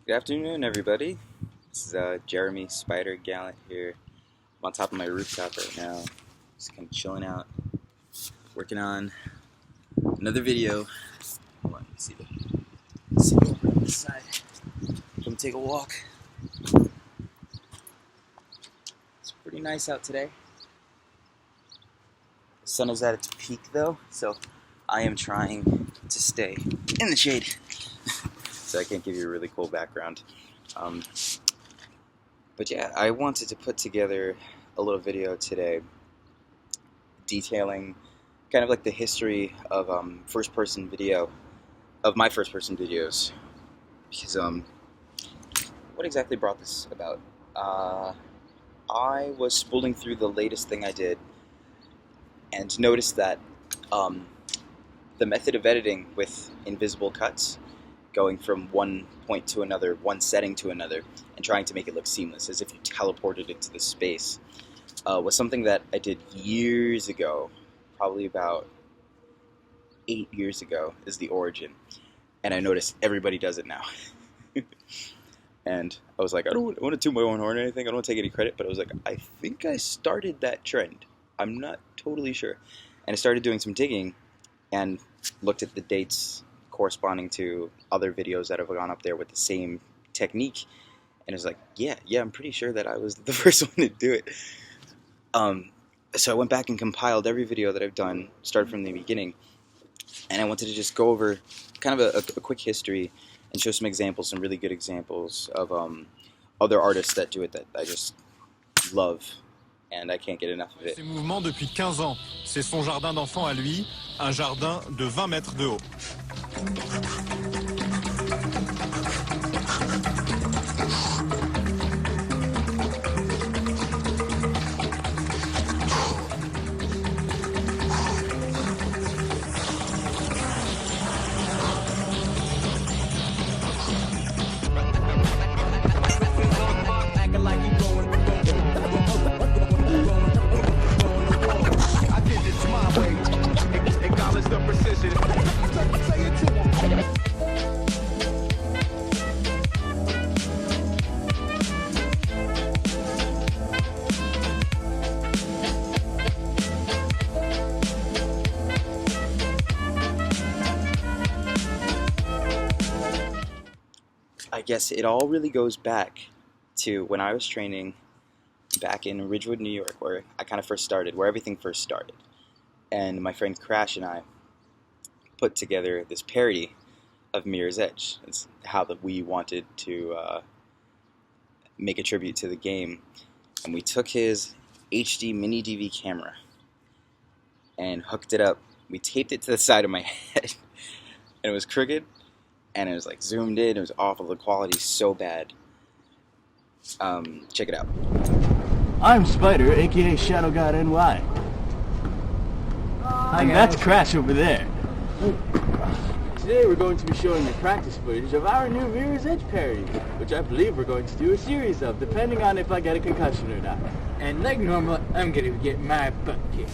Good afternoon, everybody. This is Jeremy Spider Gallant here. I'm on top of my rooftop right now, just kind of chilling out, working on another video. Hold on, let's see over on this side. Come take a walk. It's pretty nice out today. The sun is at its peak though, so I am trying to stay in the shade. So I can't give you a really cool background. But yeah, I wanted to put together a little video today detailing kind of like the history of first-person video, of my first-person videos. Because what exactly brought this about? I was spooling through the latest thing I did and noticed that the method of editing with invisible cuts, going from one point to another, one setting to another, and trying to make it look seamless, as if you teleported into the space, was something that I did years ago, probably about 8 years ago is the origin, and I noticed everybody does it now. And I was like, I don't want to toot my own horn or anything, I don't want to take any credit, but I was like, I think I started that trend. I'm not totally sure. And I started doing some digging and looked at the dates corresponding to other videos that have gone up there with the same technique, and it was like, yeah, I'm pretty sure that I was the first one to do it. So I went back and compiled every video that I've done, started from the beginning, and I wanted to just go over kind of a quick history and show some examples, some really good examples of other artists that do it that I just love, and I can't get enough of it. Ses mouvements depuis 15 ans. C'est son jardin d'enfant à lui, un jardin de 20 mètres de haut. I guess it all really goes back to when I was training back in Ridgewood, New York, where I kind of first started, where everything first started. And my friend Crash and I put together this parody of Mirror's Edge. It's how that we wanted to make a tribute to the game. And we took his HD mini DV camera and hooked it up. We taped it to the side of my head, and it was crooked. And it was like zoomed in, it was awful, the quality's so bad. Check it out. I'm Spider, aka Shadow God NY. And that's Crash over there. Today we're going to be showing you practice footage of our new Mirror's Edge parody, which I believe we're going to do a series of, depending on if I get a concussion or not. And like normal, I'm gonna get my butt kicked.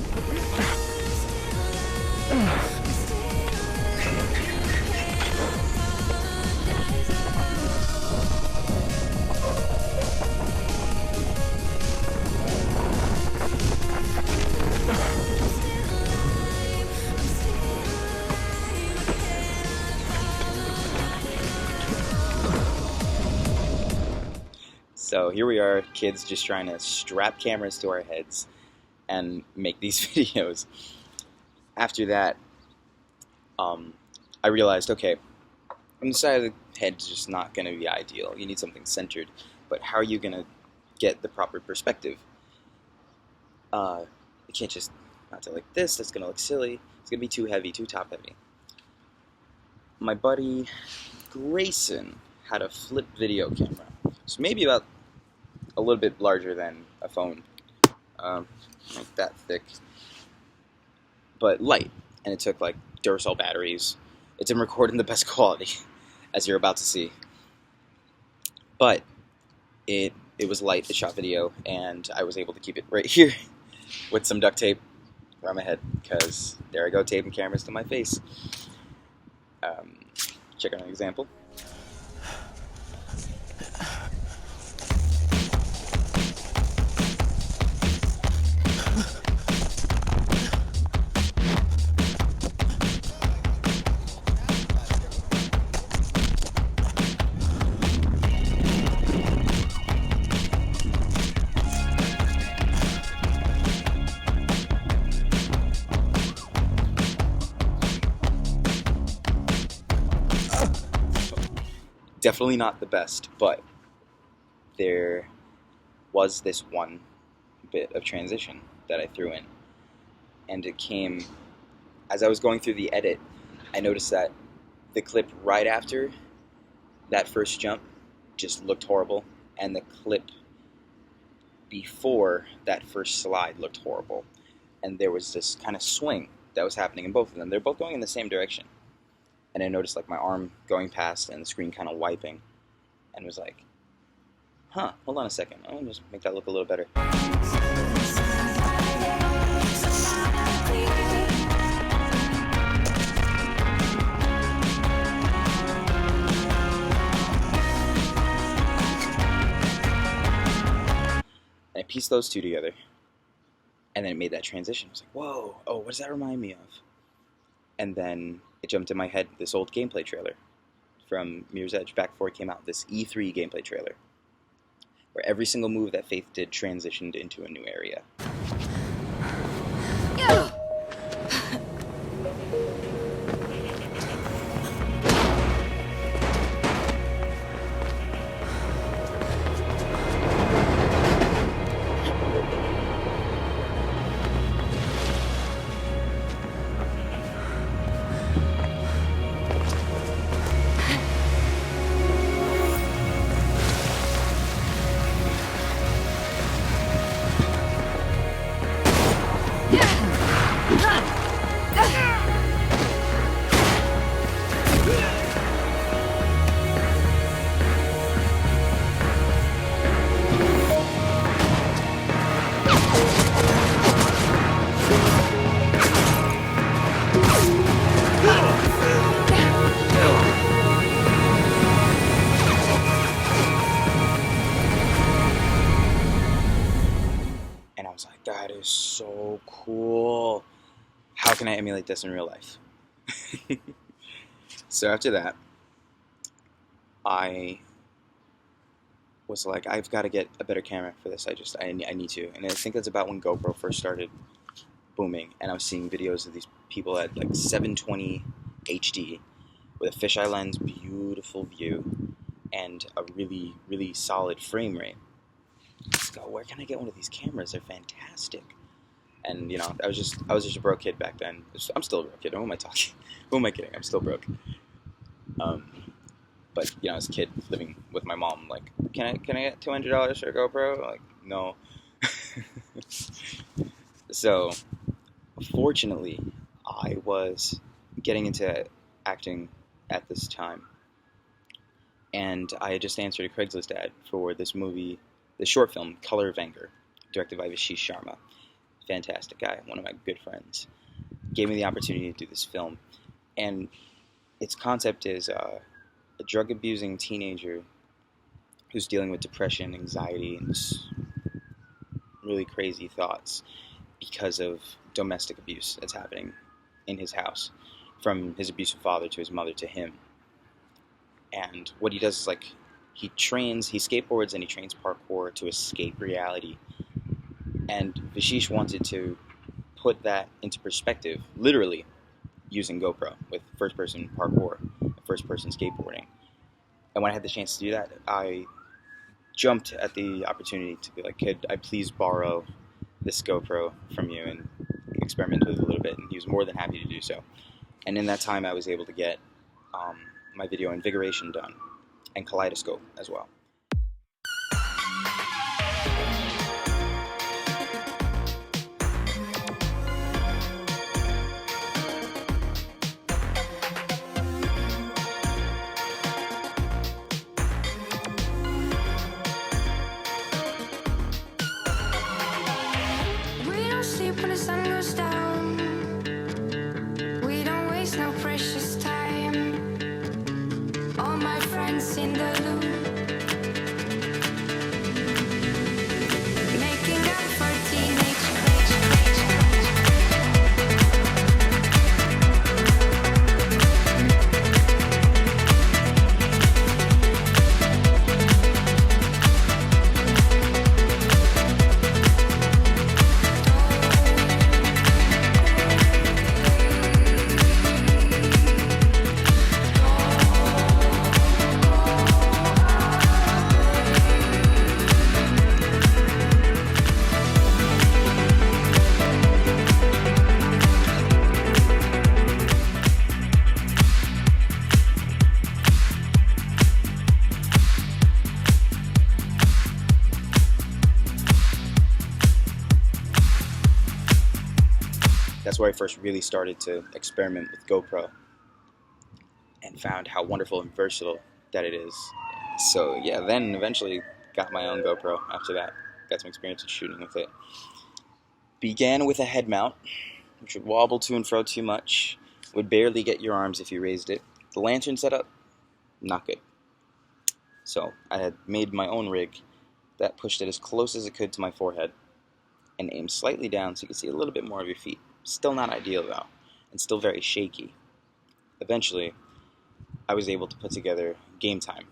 So here we are, kids just trying to strap cameras to our heads and make these videos. After that, I realized, okay, from the side of the head is just not going to be ideal. You need something centered, but how are you going to get the proper perspective? You can't just mount it like this, that's going to look silly. It's going to be too heavy, too top heavy. My buddy Grayson had a flip video camera. So maybe about a little bit larger than a phone, like that thick, but light, and it took like Duracell batteries. It didn't record in the best quality, as you're about to see, but it was light, it shot video, and I was able to keep it right here with some duct tape around my head, because there I go, taping cameras to my face. Check out an example. Definitely not the best, but there was this one bit of transition that I threw in. And it came, as I was going through the edit, I noticed that the clip right after that first jump just looked horrible, and the clip before that first slide looked horrible. And there was this kind of swing that was happening in both of them. They're both going in the same direction. And I noticed like my arm going past and the screen kind of wiping, and was like, huh, hold on a second, I'm gonna just make that look a little better. And I pieced those two together, and then it made that transition. I was like, whoa, oh, what does that remind me of? And then it jumped in my head, this old gameplay trailer from Mirror's Edge, back before it came out, this E3 gameplay trailer, where every single move that Faith did transitioned into a new area. And I was like, that is so cool. How can I emulate this in real life? So after that, I was like, I've got to get a better camera for this. I need to. And I think that's about when GoPro first started booming. And I was seeing videos of these people at like 720 HD with a fisheye lens, beautiful view, and a really, really solid frame rate. Let's go, where can I get one of these cameras? They're fantastic. And you know, I was just a broke kid back then. I'm still a broke kid. Who am I talking? Who am I kidding? I'm still broke. But you know, as a kid living with my mom, like, can I get $200 for a GoPro? Like, no. So, fortunately, I was getting into acting at this time, and I had just answered a Craigslist ad for this movie, this short film, Color of Anger, directed by Ashish Sharma. Fantastic guy, one of my good friends. Gave me the opportunity to do this film, and its concept is a drug-abusing teenager who's dealing with depression, anxiety, and really crazy thoughts because of domestic abuse that's happening in his house, from his abusive father to his mother to him. And what he does is, like, he skateboards and he trains parkour to escape reality. And Ashish wanted to put that into perspective, literally, using GoPro with first-person parkour, first-person skateboarding. And when I had the chance to do that, I jumped at the opportunity to be like, could I please borrow this GoPro from you and experiment with it a little bit? And he was more than happy to do so. And in that time, I was able to get my video invigoration done, and kaleidoscope as well. We don't sleep when the sun goes down. We don't waste no precious time. All my friends in the loop. that's where I first really started to experiment with GoPro and found how wonderful and versatile that it is. So yeah, then eventually got my own GoPro after that. Got some experience in shooting with it. Began with a head mount, which would wobble to and fro too much, would barely get your arms if you raised it. The lantern setup, not good. So I had made my own rig that pushed it as close as it could to my forehead and aimed slightly down so you could see a little bit more of your feet. Still not ideal though, and still very shaky. Eventually, I was able to put together Game Time,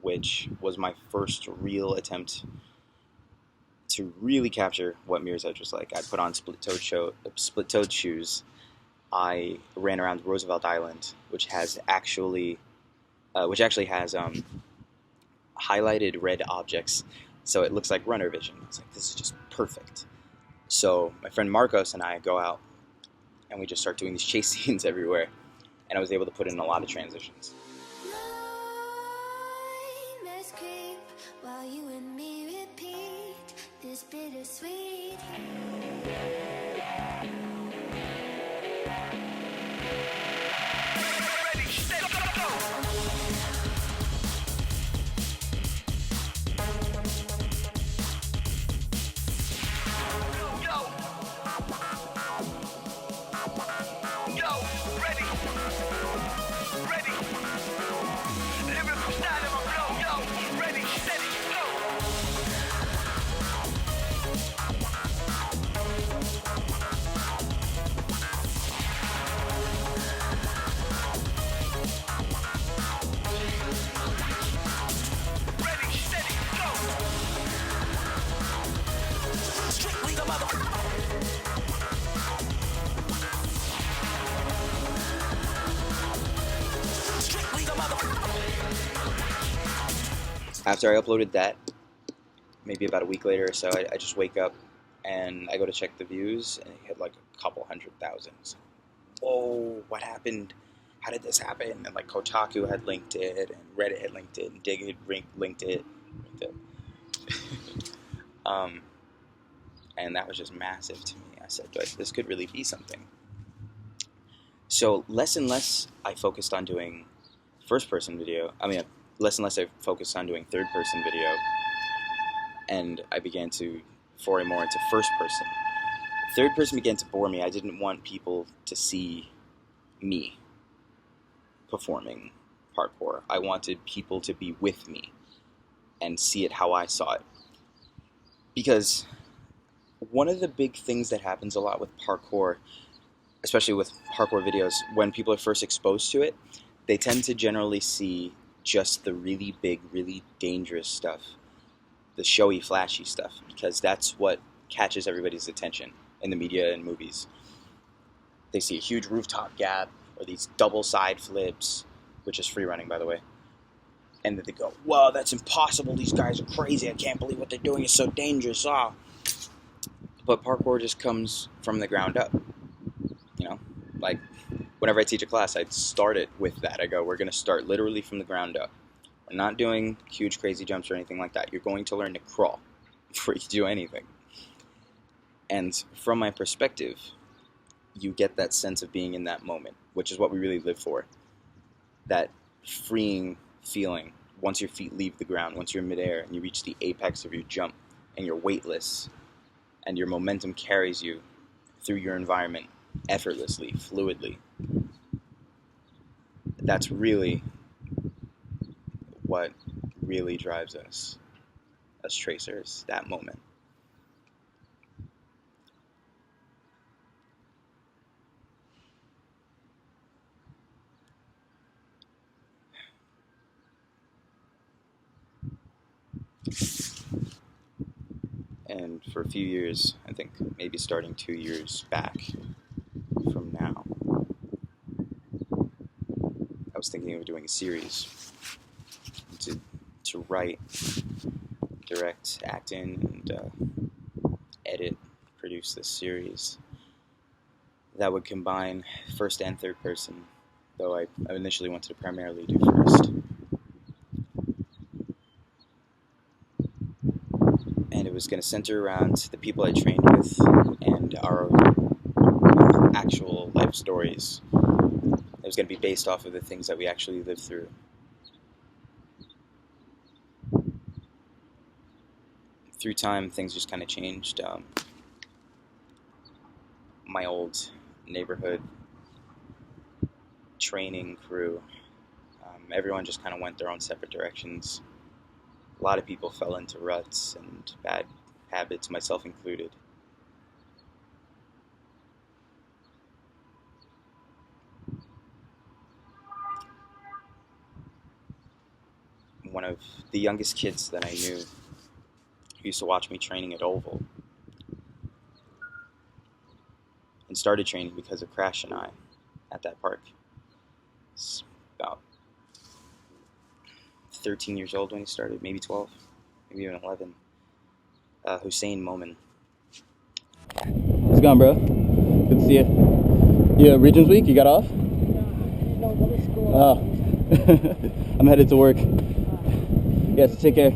which was my first real attempt to really capture what Mirror's Edge was like. I put on split-toed shoes. I ran around Roosevelt Island, which actually has highlighted red objects, so it looks like runner vision. I was like, this is just perfect. So my friend Marcos and I go out, and we just start doing these chase scenes everywhere, and I was able to put in a lot of transitions. Nightmares creep while you and me repeat this bittersweet. After I uploaded that, maybe about a week later or so, I just wake up and I go to check the views, and it hit like a couple 100,000. Whoa, what happened? How did this happen? And like Kotaku had linked it, and Reddit had linked it, and Dig had linked it. And that was just massive to me. I said, this could really be something. So less and less I focused on doing first-person video. Less and less I focused on doing third-person video, and I began to foray more into first-person. Third-person began to bore me. I didn't want people to see me performing parkour. I wanted people to be with me and see it how I saw it. Because one of the big things that happens a lot with parkour, especially with parkour videos, when people are first exposed to it, they tend to generally see just the really big, really dangerous stuff, the showy, flashy stuff, because that's what catches everybody's attention in the media and movies. They see a huge rooftop gap, or these double side flips, which is free running, by the way, and then they go, whoa, that's impossible, these guys are crazy, I can't believe what they're doing is so dangerous, ah. But parkour just comes from the ground up, like, whenever I teach a class, I start it with that. I go, we're going to start literally from the ground up. We're not doing huge, crazy jumps or anything like that. You're going to learn to crawl before you do anything. And from my perspective, you get that sense of being in that moment, which is what we really live for. That freeing feeling once your feet leave the ground, once you're in midair and you reach the apex of your jump and you're weightless and your momentum carries you through your environment effortlessly, fluidly. That's really what really drives us as tracers, that moment. And for a few years, I think maybe starting 2 years back from now, I was thinking of doing a series to write, direct, act in, and edit, produce this series that would combine first and third person, though I initially wanted to primarily do first. And it was going to center around the people I trained with and our actual life stories. It was going to be based off of the things that we actually lived through. Through time, things just kind of changed. My old neighborhood training crew, everyone just kind of went their own separate directions. A lot of people fell into ruts and bad habits, myself included. One of the youngest kids that I knew who used to watch me training at Oval and started training because of Crash and I at that park. He's about 13 years old when he started, maybe 12, maybe even 11. Hussein Momin. How's it going, bro? Good to see you. Yeah, Regions Week, you got off? No, go to school. Oh. I'm headed to work. Yes, take care.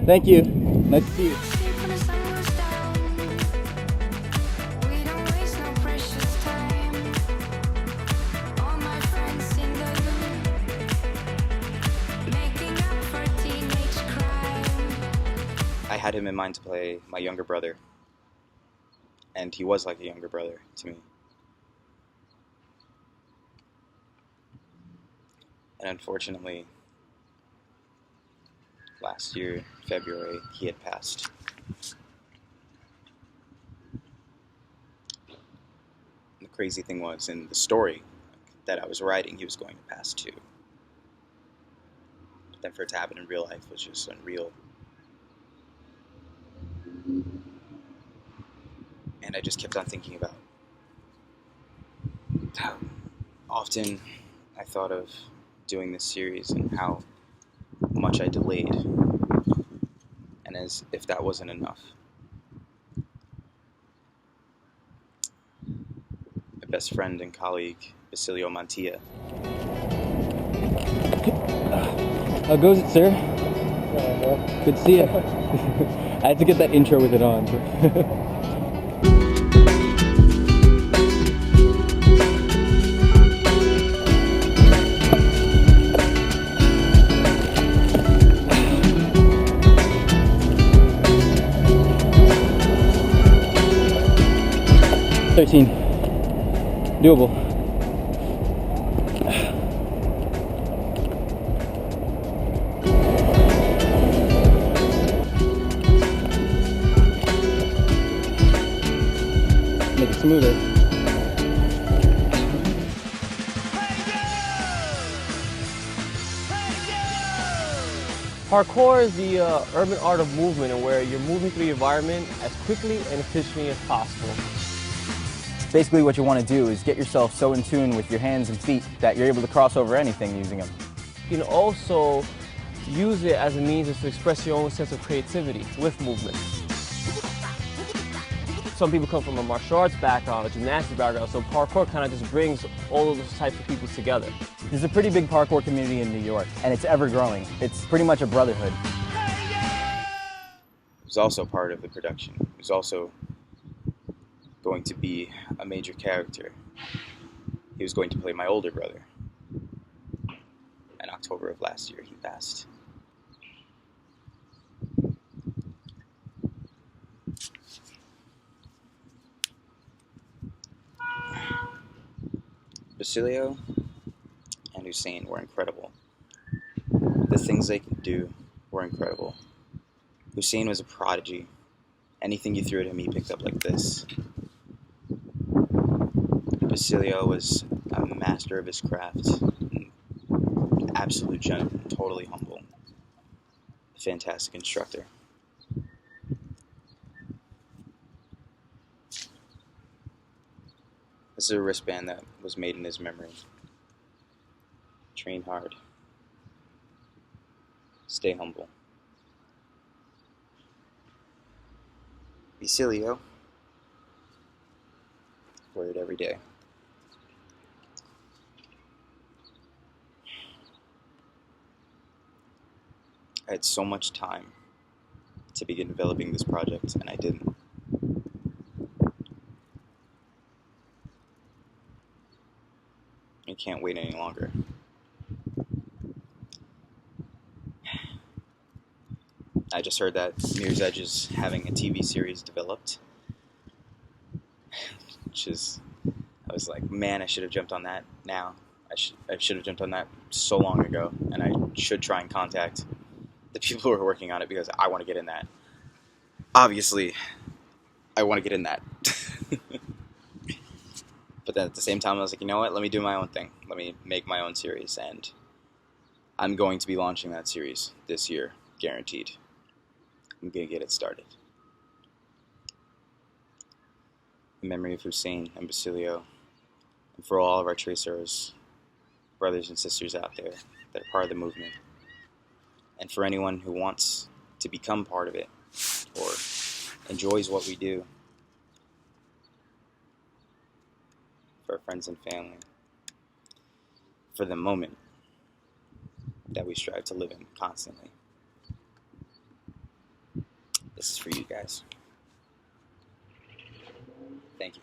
Thank you. Nice to see you. Sleep when the sun goes down. We don't waste no precious time. All my friends in the loop, making up for teenage crime. I had him in mind to play my younger brother, and he was like a younger brother to me. And unfortunately, last year, February, he had passed. And the crazy thing was, in the story that I was writing, he was going to pass too. But then for it to happen in real life was just unreal. And I just kept on thinking about how often I thought of doing this series and how much I delayed. And as if that wasn't enough, my best friend and colleague, Basilio Mantilla. How goes it, sir? Good to see you. I had to get that intro with it on. Doable. Make it smoother. Parkour is the urban art of movement, and where you're moving through the environment as quickly and efficiently as possible. Basically what you want to do is get yourself so in tune with your hands and feet that you're able to cross over anything using them. You can also use it as a means to express your own sense of creativity with movement. Some people come from a martial arts background, a gymnastics background, so parkour kind of just brings all of those types of people together. There's a pretty big parkour community in New York, and it's ever growing. It's pretty much a brotherhood. He was also part of the production. He was also going to be a major character. He was going to play my older brother. In October of last year, he passed. Basilio and Hussein were incredible. The things they could do were incredible. Hussein was a prodigy. Anything you threw at him, he picked up like this. Basilio was a master of his craft, an absolute gentleman, totally humble, a fantastic instructor. This is a wristband that was made in his memory. Train hard. Stay humble. Basilio. Wear it every day. I had so much time to begin developing this project, and I didn't. can't wait any longer. I just heard that Mirror's Edge is having a TV series developed, which is, I was like, man, I should have jumped on that now. I should have jumped on that so long ago, and I should try and contact the people who are working on it because I want to get in that. Obviously, I want to get in that. But then at the same time, I was like, you know what? Let me do my own thing. Let me make my own series, and I'm going to be launching that series this year, guaranteed. I'm going to get it started. In memory of Hussein and Basilio, and for all of our tracers, brothers and sisters out there that are part of the movement, and for anyone who wants to become part of it or enjoys what we do, for our friends and family, for the moment that we strive to live in constantly. This is for you guys. Thank you.